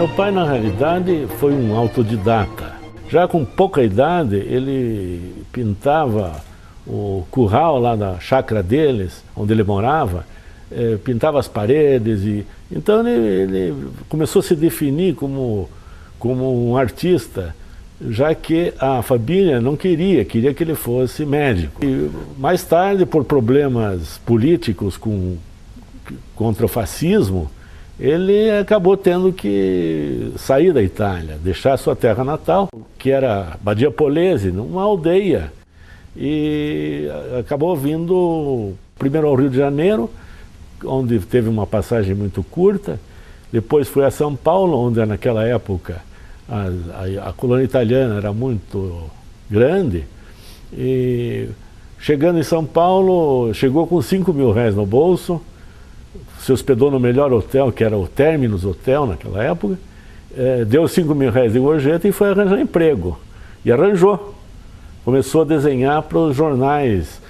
Meu pai, na realidade, foi um autodidata. Já com pouca idade, ele pintava o curral lá da chácara deles, onde ele morava, pintava as paredes. Então ele começou a se definir como um artista, já que a família não queria que ele fosse médico. E mais tarde, por problemas políticos contra o fascismo, ele acabou tendo que sair da Itália, deixar sua terra natal, que era Badia Polese, uma aldeia, e acabou vindo primeiro ao Rio de Janeiro, onde teve uma passagem muito curta, depois foi a São Paulo, onde naquela época a colônia italiana era muito grande, e chegando em São Paulo, chegou com 5 mil reais no bolso, se hospedou no melhor hotel, que era o Terminus Hotel naquela época, deu 5 mil reais de gorjeta e foi arranjar emprego. E arranjou. Começou a desenhar para os jornais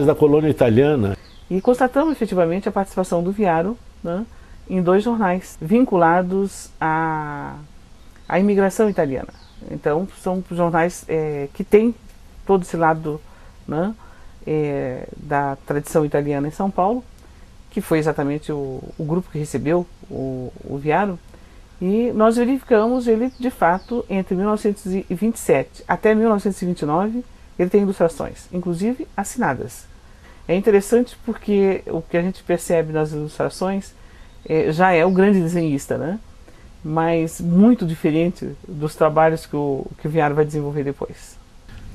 da colônia italiana. E constatamos efetivamente a participação do Viaro, né, em 2 jornais vinculados à imigração italiana. Então são jornais que têm todo esse lado, né, da tradição italiana em São Paulo, que foi exatamente o grupo que recebeu o Viaro, e nós verificamos ele, de fato, entre 1927 até 1929, ele tem ilustrações, inclusive assinadas. É interessante porque o que a gente percebe nas ilustrações já é o grande desenhista, né? Mas muito diferente dos trabalhos que o Viaro vai desenvolver depois.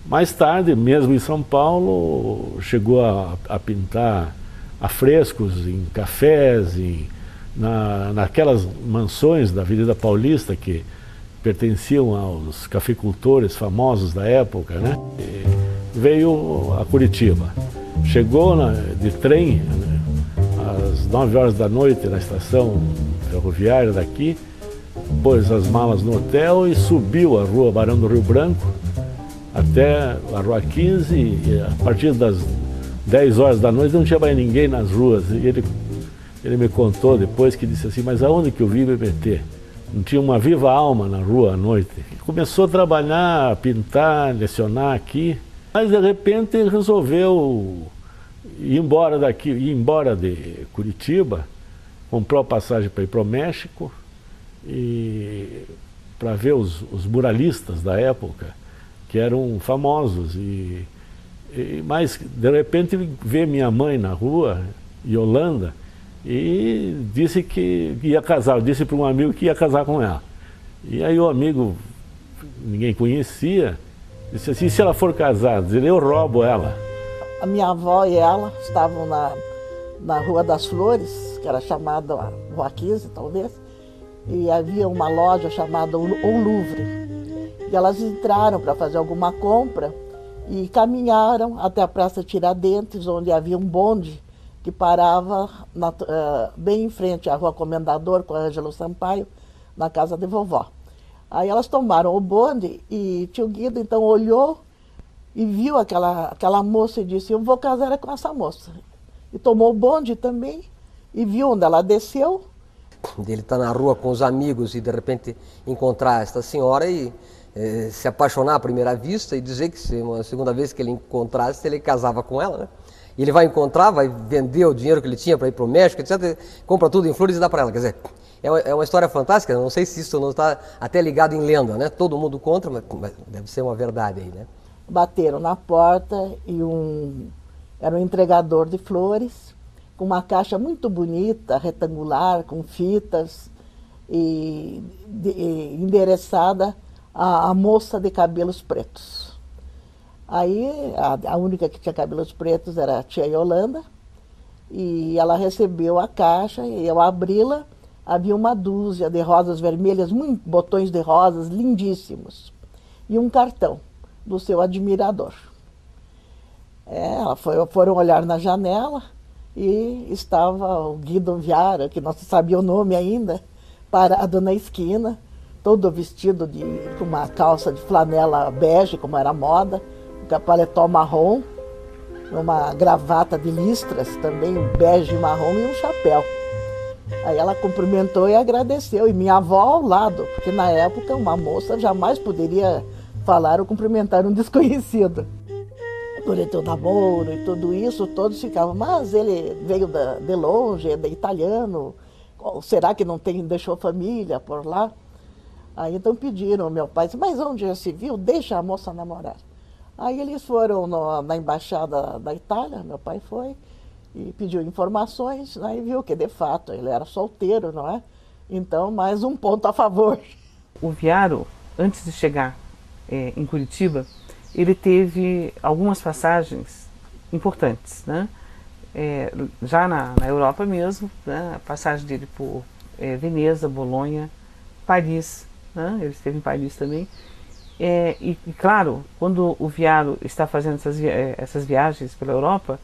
Mais tarde, mesmo em São Paulo, chegou a pintar afrescos em cafés, naquelas mansões da Avenida Paulista que pertenciam aos cafeicultores famosos da época, né? E veio a Curitiba. Chegou de trem, né, às 9 horas da noite na estação ferroviária daqui, pôs as malas no hotel e subiu a rua Barão do Rio Branco até a Rua 15, e a partir das 10 horas da noite não tinha mais ninguém nas ruas. E ele me contou depois que disse assim, mas aonde que eu vim me meter? Não tinha uma viva alma na rua à noite. Começou a trabalhar, a pintar, lecionar aqui, mas de repente ele resolveu ir embora daqui, ir embora de Curitiba, comprou a passagem para ir para o México e para ver os muralistas da época, que eram famosos. Mas de repente ele vê minha mãe na rua, Yolanda, e disse que ia casar. Eu disse para um amigo que ia casar com ela. E aí o amigo, ninguém conhecia, disse assim, se ela for casada, eu roubo ela. A minha avó e ela estavam na Rua das Flores, que era chamada Rua 15, talvez, e havia uma loja chamada O Louvre. E elas entraram para fazer alguma compra e caminharam até a Praça Tiradentes, onde havia um bonde que parava bem em frente à Rua Comendador, com a Ângelo Sampaio, na casa de vovó. Aí elas tomaram o bonde e tio Guido então olhou e viu aquela moça e disse, eu vou casar com essa moça. E tomou o bonde também e viu onde ela desceu. Ele está na rua com os amigos e de repente encontrar esta senhora e se apaixonar à primeira vista e dizer que se uma segunda vez que ele encontrasse, ele casava com ela, né? E ele vai encontrar, vai vender o dinheiro que ele tinha para ir para o México, etc., compra tudo em flores e dá para ela. Quer dizer, é uma história fantástica, não sei se isso não está até ligado em lenda, né? Todo mundo conta, mas deve ser uma verdade aí, né? Bateram na porta e era um entregador de flores, com uma caixa muito bonita, retangular, com fitas, e endereçada à moça de cabelos pretos. Aí a única que tinha cabelos pretos era a tia Yolanda, e ela recebeu a caixa e ao abri-la havia uma dúzia de rosas vermelhas, botões de rosas lindíssimos, e um cartão do seu admirador. Foram olhar na janela e estava o Guido Viaro, que não se sabia o nome ainda, parado na esquina, todo vestido com uma calça de flanela bege, como era a moda, um paletó marrom, uma gravata de listras, também bege e marrom, e um chapéu. Aí ela cumprimentou e agradeceu, e minha avó ao lado, porque na época uma moça jamais poderia falar ou cumprimentar um desconhecido. Durante o namoro e tudo isso, todos ficavam, mas ele veio de longe, é italiano, será que não deixou família por lá? Aí então pediram, meu pai disse, mas onde já se viu, deixa a moça namorar. Aí eles foram na embaixada da Itália, meu pai foi, e pediu informações, aí viu que de fato ele era solteiro, não é? Então, mais um ponto a favor. O Viaro, antes de chegar em Curitiba, ele teve algumas passagens importantes, né? Já na Europa mesmo, né? A passagem dele por Veneza, Bolonha, Paris, né? Ele esteve em Paris também. E claro, quando o Viaro está fazendo essas viagens pela Europa,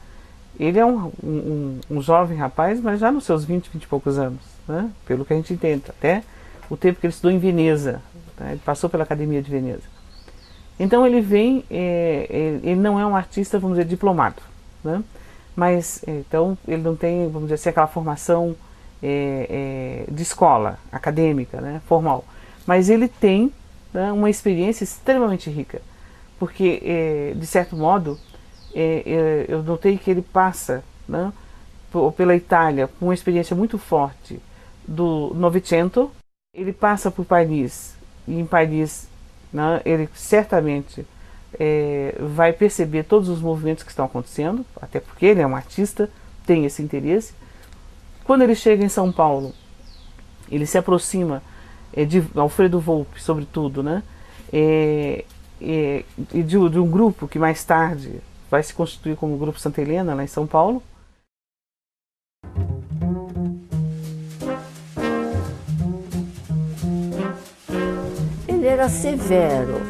ele é um jovem rapaz, mas já nos seus 20 e poucos anos, né? Pelo que a gente entende, até o tempo que ele estudou em Veneza, né? Ele passou pela Academia de Veneza. Então ele vem, ele não é um artista, vamos dizer, diplomado, né? Mas então ele não tem, vamos dizer assim, aquela formação de escola acadêmica, né? Formal, mas ele tem, né, uma experiência extremamente rica, porque de certo modo eu notei que ele passa, né, pela Itália com uma experiência muito forte do Novecento, ele passa por Paris, e em Paris, né, ele certamente vai perceber todos os movimentos que estão acontecendo, até porque ele é um artista, tem esse interesse. Quando ele chega em São Paulo, ele se aproxima de Alfredo Volpi, sobretudo, né, e de um grupo que mais tarde vai se constituir como o Grupo Santa Helena, lá em São Paulo. Ele era severo,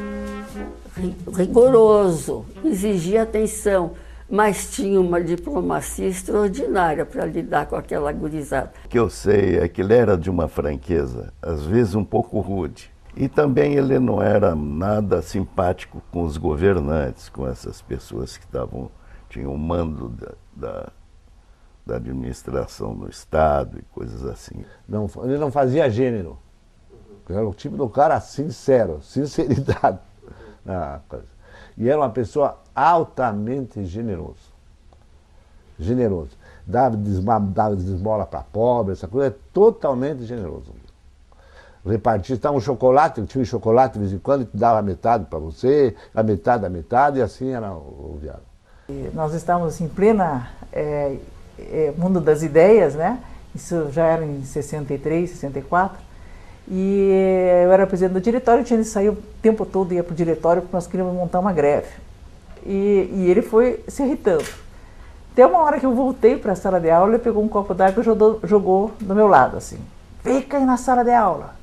rigoroso, exigia atenção, mas tinha uma diplomacia extraordinária para lidar com aquela gurizada. O que eu sei é que ele era de uma franqueza, às vezes um pouco rude. E também ele não era nada simpático com os governantes, com essas pessoas que tinham o mando da administração no Estado e coisas assim. Não, ele não fazia gênero. Era o tipo do cara sincero, sinceridade. E era uma pessoa altamente generoso. Dava esmola para pobre, essa coisa, é totalmente generoso. Repartia, tinha um chocolate de vez em quando, te dava metade para você, a metade, e assim era o Viaro. Nós estávamos assim, em plena mundo das ideias, né? Isso já era em 63, 64, e eu era presidente do diretório, tinha de sair o tempo todo, ia para o diretório, porque nós queríamos montar uma greve. E ele foi se irritando. Até uma hora que eu voltei para a sala de aula, ele pegou um copo d'água e jogou do meu lado, assim. Fica aí na sala de aula.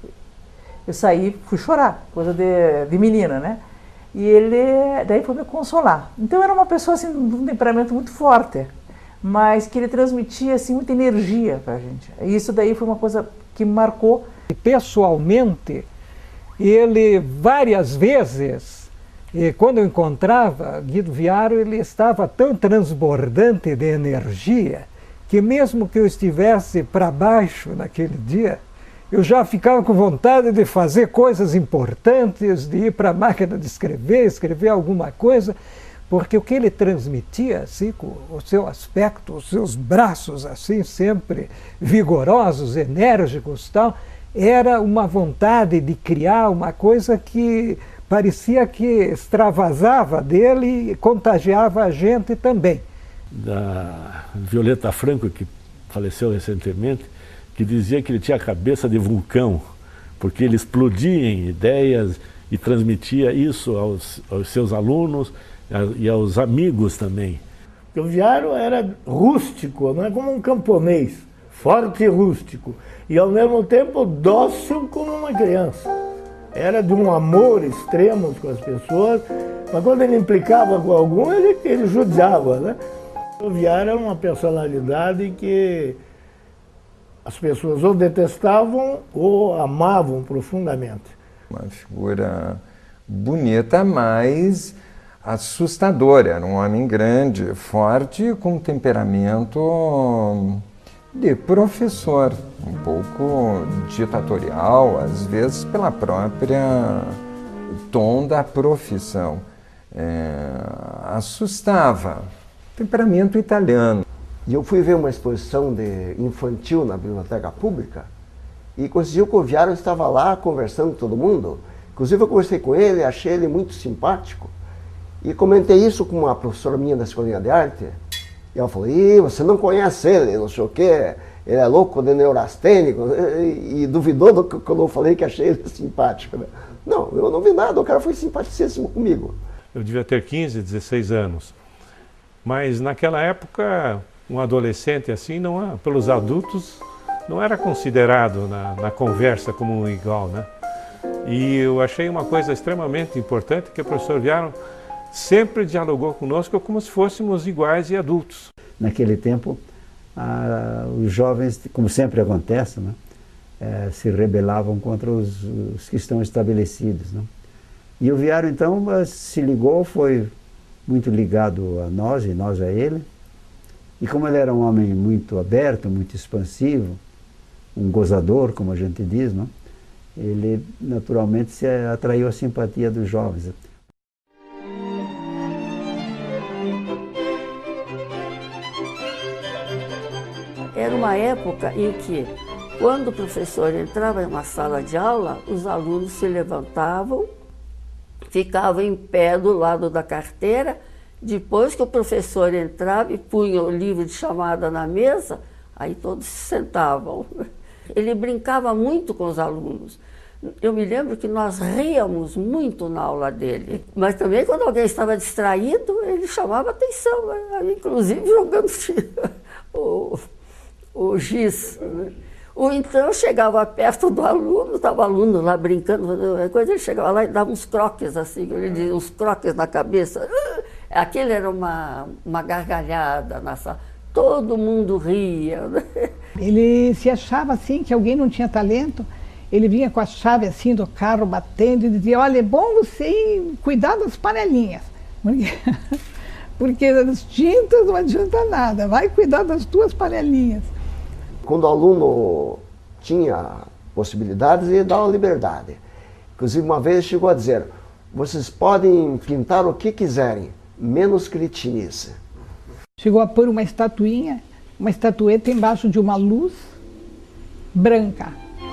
Eu saí, fui chorar, coisa de menina, né? E ele daí foi me consolar. Então era uma pessoa assim, de um temperamento muito forte, mas que ele transmitia assim, muita energia para a gente. E isso daí foi uma coisa que me marcou. Pessoalmente, ele várias vezes, quando eu encontrava Guido Viaro, ele estava tão transbordante de energia que mesmo que eu estivesse para baixo naquele dia, eu já ficava com vontade de fazer coisas importantes, de ir para a máquina de escrever alguma coisa, porque o que ele transmitia, assim, com o seu aspecto, os seus braços assim, sempre vigorosos, enérgicos, tal, era uma vontade de criar uma coisa que parecia que extravasava dele e contagiava a gente também. Da Violeta Franco, que faleceu recentemente, que dizia que ele tinha a cabeça de vulcão, porque ele explodia em ideias e transmitia isso aos seus alunos e aos amigos também. O Viaro era rústico, não é como um camponês, forte e rústico, e ao mesmo tempo dócil como uma criança. Era de um amor extremo com as pessoas, mas quando ele implicava com algum, ele judiava, né? O Viaro era uma personalidade que as pessoas ou detestavam ou amavam profundamente. Uma figura bonita, mas assustadora. Era um homem grande, forte, com um temperamento de professor, um pouco ditatorial, às vezes pela própria tom da profissão. Assustava, temperamento italiano. E eu fui ver uma exposição infantil na biblioteca pública e coincidiu que o Viaro estava lá conversando com todo mundo. Inclusive eu conversei com ele, achei ele muito simpático e comentei isso com uma professora minha da Escolinha de Arte. E ela falou, você não conhece ele, não sei o quê, ele é louco de neurastênico, e duvidou do que quando eu falei que achei ele simpático. Né? Não, eu não vi nada, o cara foi simpaticíssimo comigo. Eu devia ter 15, 16 anos, mas naquela época um adolescente assim, pelos adultos, não era considerado na conversa como um igual, né? E eu achei uma coisa extremamente importante, que o professor Viaro sempre dialogou conosco como se fôssemos iguais e adultos. Naquele tempo, os jovens, como sempre acontece, né, se rebelavam contra os que estão estabelecidos. Né? E o Viaro, então, se ligou, foi muito ligado a nós e nós a ele. E como ele era um homem muito aberto, muito expansivo, um gozador, como a gente diz, né, ele naturalmente se atraiu a simpatia dos jovens. Era uma época em que, quando o professor entrava em uma sala de aula, os alunos se levantavam, ficavam em pé do lado da carteira. Depois que o professor entrava e punha o livro de chamada na mesa, aí todos se sentavam. Ele brincava muito com os alunos. Eu me lembro que nós ríamos muito na aula dele. Mas também quando alguém estava distraído, ele chamava atenção, né? Inclusive jogando o giz. Ou então chegava perto do aluno, estava o aluno lá brincando, coisa, ele chegava lá e dava uns croques assim, ele dizia, uns croques na cabeça. Aquilo era uma gargalhada na sala. Todo mundo ria. Ele se achava assim, que alguém não tinha talento. Ele vinha com a chave assim do carro batendo e dizia, olha, é bom você ir cuidar das panelinhas. Porque as tintas não adianta nada, vai cuidar das tuas panelinhas. Quando o aluno tinha possibilidades, ele dava liberdade. Inclusive, uma vez ele chegou a dizer, vocês podem pintar o que quiserem, menos cretinice. Chegou a pôr uma estatuinha, uma estatueta embaixo de uma luz branca,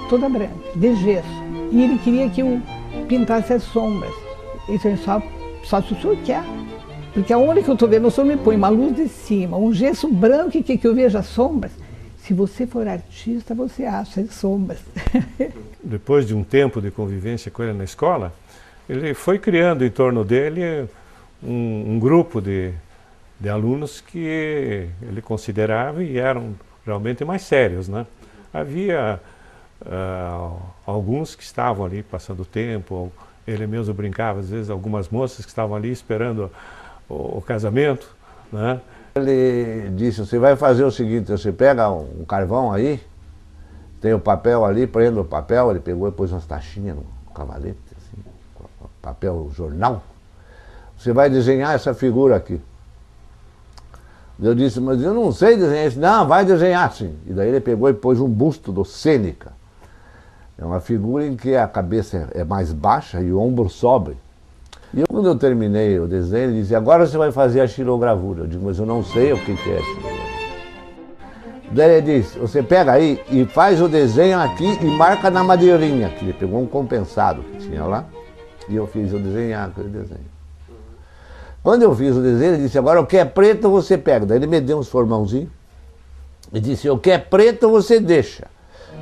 toda branca, de gesso. E ele queria que eu pintasse as sombras. Isso é só se o senhor quer. Porque aonde que eu estou vendo, o senhor me põe uma luz de cima, um gesso branco e que eu veja as sombras. Se você for artista, você acha as sombras. Depois de um tempo de convivência com ele na escola, ele foi criando em torno dele um grupo de alunos que ele considerava e eram realmente mais sérios, né? Havia alguns que estavam ali passando o tempo, ele mesmo brincava, às vezes, algumas moças que estavam ali esperando o casamento, né? Ele disse, você vai fazer o seguinte, você pega um carvão aí, tem o papel ali, prende o papel, ele pegou e pôs umas taxinhas no cavalete, assim, papel jornal. Você vai desenhar essa figura aqui. Eu disse, mas eu não sei desenhar isso. Não, vai desenhar sim. E daí ele pegou e pôs um busto do Sêneca. É uma figura em que a cabeça é mais baixa e o ombro sobe. E quando eu terminei o desenho, ele disse, agora você vai fazer a xilogravura. Eu digo, mas eu não sei o que é xilogravura. Daí ele disse, você pega aí e faz o desenho aqui e marca na madeirinha. Que ele pegou um compensado que tinha lá e eu fiz eu desenhar aquele desenho. Quando eu fiz o desenho, ele disse, agora o que é preto você pega. Daí ele me deu uns formãozinhos e disse, o que é preto você deixa.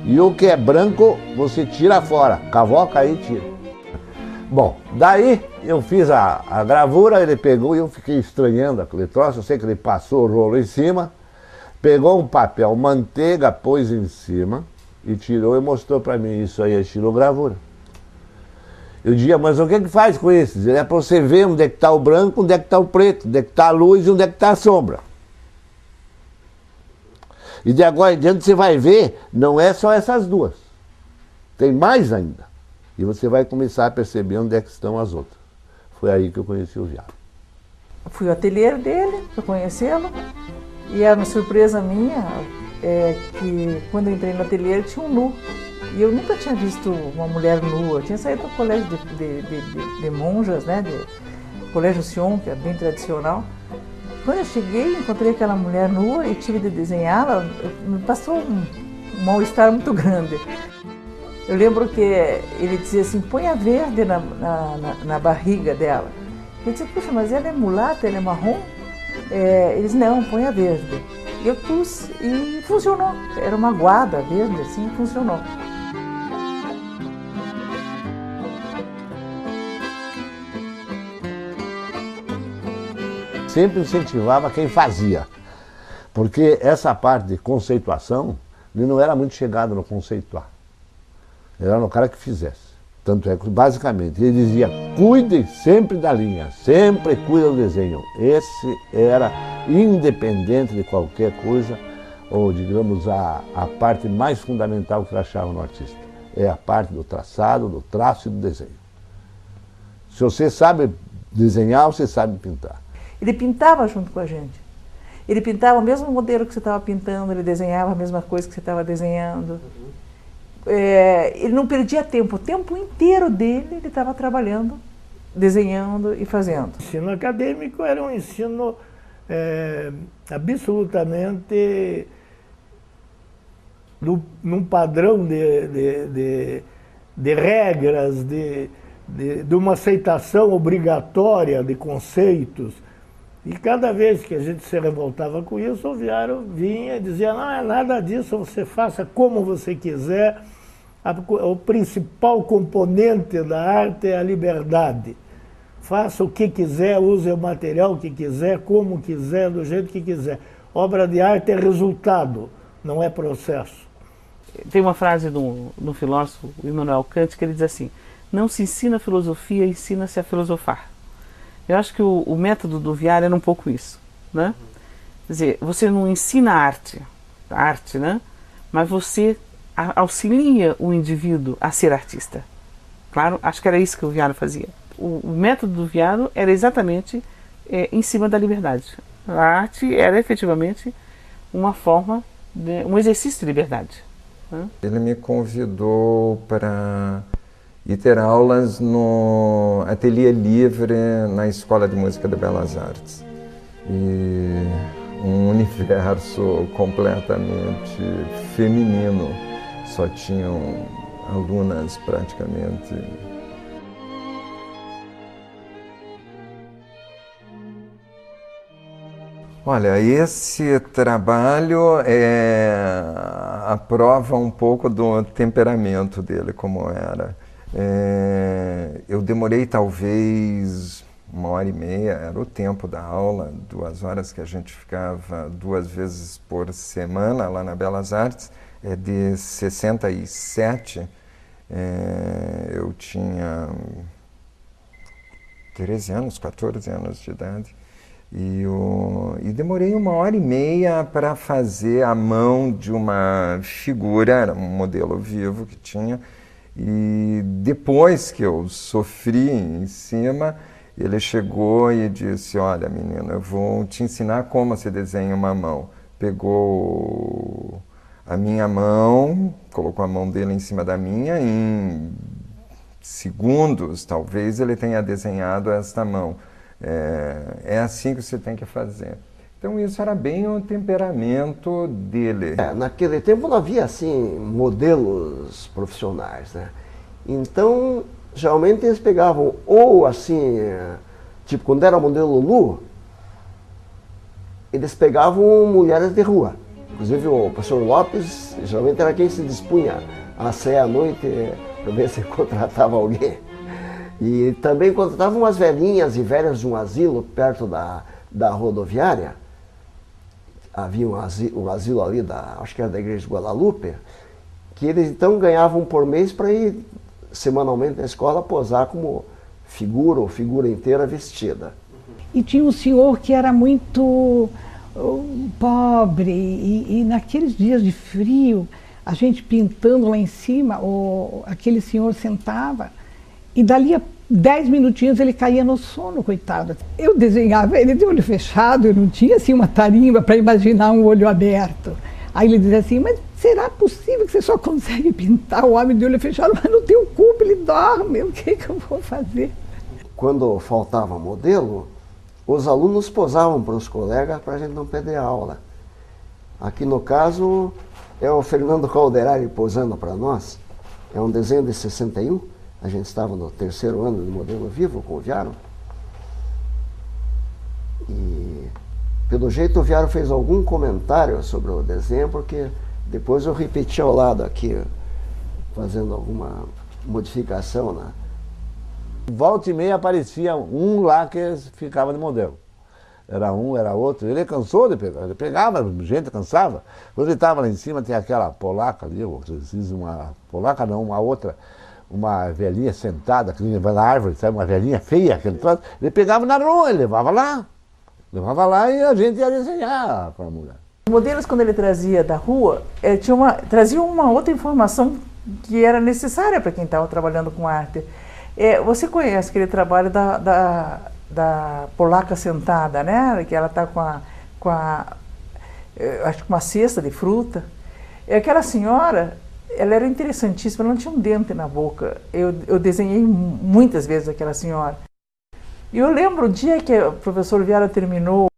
E o que é branco você tira fora. Cavoca aí e tira. Bom, daí eu fiz a gravura, ele pegou e eu fiquei estranhando aquele troço. Eu sei que ele passou o rolo em cima, pegou um papel manteiga, pôs em cima e tirou e mostrou para mim, isso aí é xilogravura. Eu dizia, mas o que que faz com isso? É para você ver onde é que está o branco, onde é que está o preto, onde é que está a luz e onde é que está a sombra. E de agora em diante você vai ver, não é só essas duas. Tem mais ainda. E você vai começar a perceber onde é que estão as outras. Foi aí que eu conheci o Viaro. Fui ao ateliê dele para conhecê-lo. E era uma surpresa minha, que quando eu entrei no ateliê ele tinha um nu. E eu nunca tinha visto uma mulher nua. Eu tinha saído do colégio de monjas, né, de colégio Sion, que é bem tradicional. Quando eu cheguei, encontrei aquela mulher nua e tive de desenhá-la, me passou um mal-estar muito grande. Eu lembro que ele dizia assim, põe a verde na barriga dela. Eu disse, puxa, mas ela é mulata, ela é marrom? Ele disse, não, põe a verde. Eu pus e funcionou. Era uma guarda verde, assim, funcionou. Sempre incentivava quem fazia, porque essa parte de conceituação, ele não era muito chegado no conceituar, era no cara que fizesse. Tanto é que, basicamente, ele dizia, cuide sempre da linha, sempre cuida do desenho. Esse era, independente de qualquer coisa, ou, digamos, a parte mais fundamental que ele achava no artista. É a parte do traçado, do traço e do desenho. Se você sabe desenhar, você sabe pintar. Ele pintava junto com a gente. Ele pintava o mesmo modelo que você estava pintando, ele desenhava a mesma coisa que você estava desenhando. Ele não perdia tempo. O tempo inteiro dele ele estava trabalhando, desenhando e fazendo. O ensino acadêmico era um ensino absolutamente num padrão de regras, de uma aceitação obrigatória de conceitos. E cada vez que a gente se revoltava com isso, o Viaro vinha e dizia, não é nada disso, você faça como você quiser. O principal componente da arte é a liberdade. Faça o que quiser, use o material que quiser, como quiser, do jeito que quiser. Obra de arte é resultado, não é processo. Tem uma frase do filósofo Immanuel Kant que ele diz assim, não se ensina filosofia, ensina-se a filosofar. Eu acho que o método do Viaro era um pouco isso, né? Quer dizer, você não ensina arte, né? Mas você auxilia o indivíduo a ser artista. Claro, acho que era isso que o Viaro fazia. O método do Viaro era exatamente em cima da liberdade. A arte era efetivamente uma forma, um exercício de liberdade, né? Ele me convidou para ir ter aulas no Ateliê Livre na Escola de Música de Belas Artes. E um universo completamente feminino, só tinham alunas praticamente. Olha, esse trabalho aprova um pouco do temperamento dele, como era. Eu demorei talvez 1h30, era o tempo da aula, 2 horas que a gente ficava 2 vezes por semana lá na Belas Artes. De 67, eu tinha 13 anos, 14 anos de idade. E demorei 1h30 para fazer a mão de uma figura, era um modelo vivo que tinha. E depois que eu sofri em cima, ele chegou e disse, olha menino, eu vou te ensinar como se desenha uma mão. Pegou a minha mão, colocou a mão dele em cima da minha, em segundos talvez ele tenha desenhado esta mão. É assim que você tem que fazer. Então isso era bem o temperamento dele. Naquele tempo não havia assim modelos profissionais, né? Então geralmente eles pegavam ou assim, tipo quando era modelo nu, eles pegavam mulheres de rua. Inclusive o professor Lopes geralmente era quem se dispunha a sair à noite para ver se contratava alguém. E também contratavam umas velhinhas e velhas de um asilo perto da rodoviária. Havia um asilo ali, acho que era da igreja de Guadalupe, que eles então ganhavam por mês para ir semanalmente na escola posar como figura ou figura inteira vestida. E tinha um senhor que era muito pobre e naqueles dias de frio, a gente pintando lá em cima, aquele senhor sentava e dali a 10 minutinhos ele caía no sono, coitado. Eu desenhava ele de olho fechado, eu não tinha assim uma tarimba para imaginar um olho aberto. Aí ele dizia assim, mas será possível que você só consegue pintar o homem de olho fechado, mas não tem o cubo, ele dorme, o que eu vou fazer? Quando faltava modelo, os alunos posavam para os colegas para a gente não perder a aula. Aqui no caso é o Fernando Calderari posando para nós. É um desenho de 61, a gente estava no 3º ano de modelo vivo com o Viaro. E pelo jeito o Viaro fez algum comentário sobre o desenho, porque depois eu repeti ao lado aqui, fazendo alguma modificação, né? Volta e meia aparecia um lá que ficava de modelo. Era um, era outro. Ele cansou de pegar, ele pegava, gente cansava. Quando ele estava lá em cima, tem aquela polaca ali, uma polaca não, uma outra, uma velhinha sentada, que vai na árvore, sabe, uma velhinha feia, aquele troço. Ele pegava na rua, ele levava lá. Levava lá e a gente ia desenhar para a mulher. Os modelos, quando ele trazia da rua, trazia uma outra informação que era necessária para quem estava trabalhando com arte. Você conhece aquele trabalho da polaca sentada, né? Que ela está acho que uma cesta de fruta. Aquela senhora, ela era interessantíssima, ela não tinha um dente na boca. Eu desenhei muitas vezes aquela senhora. E eu lembro o dia que o professor Viara terminou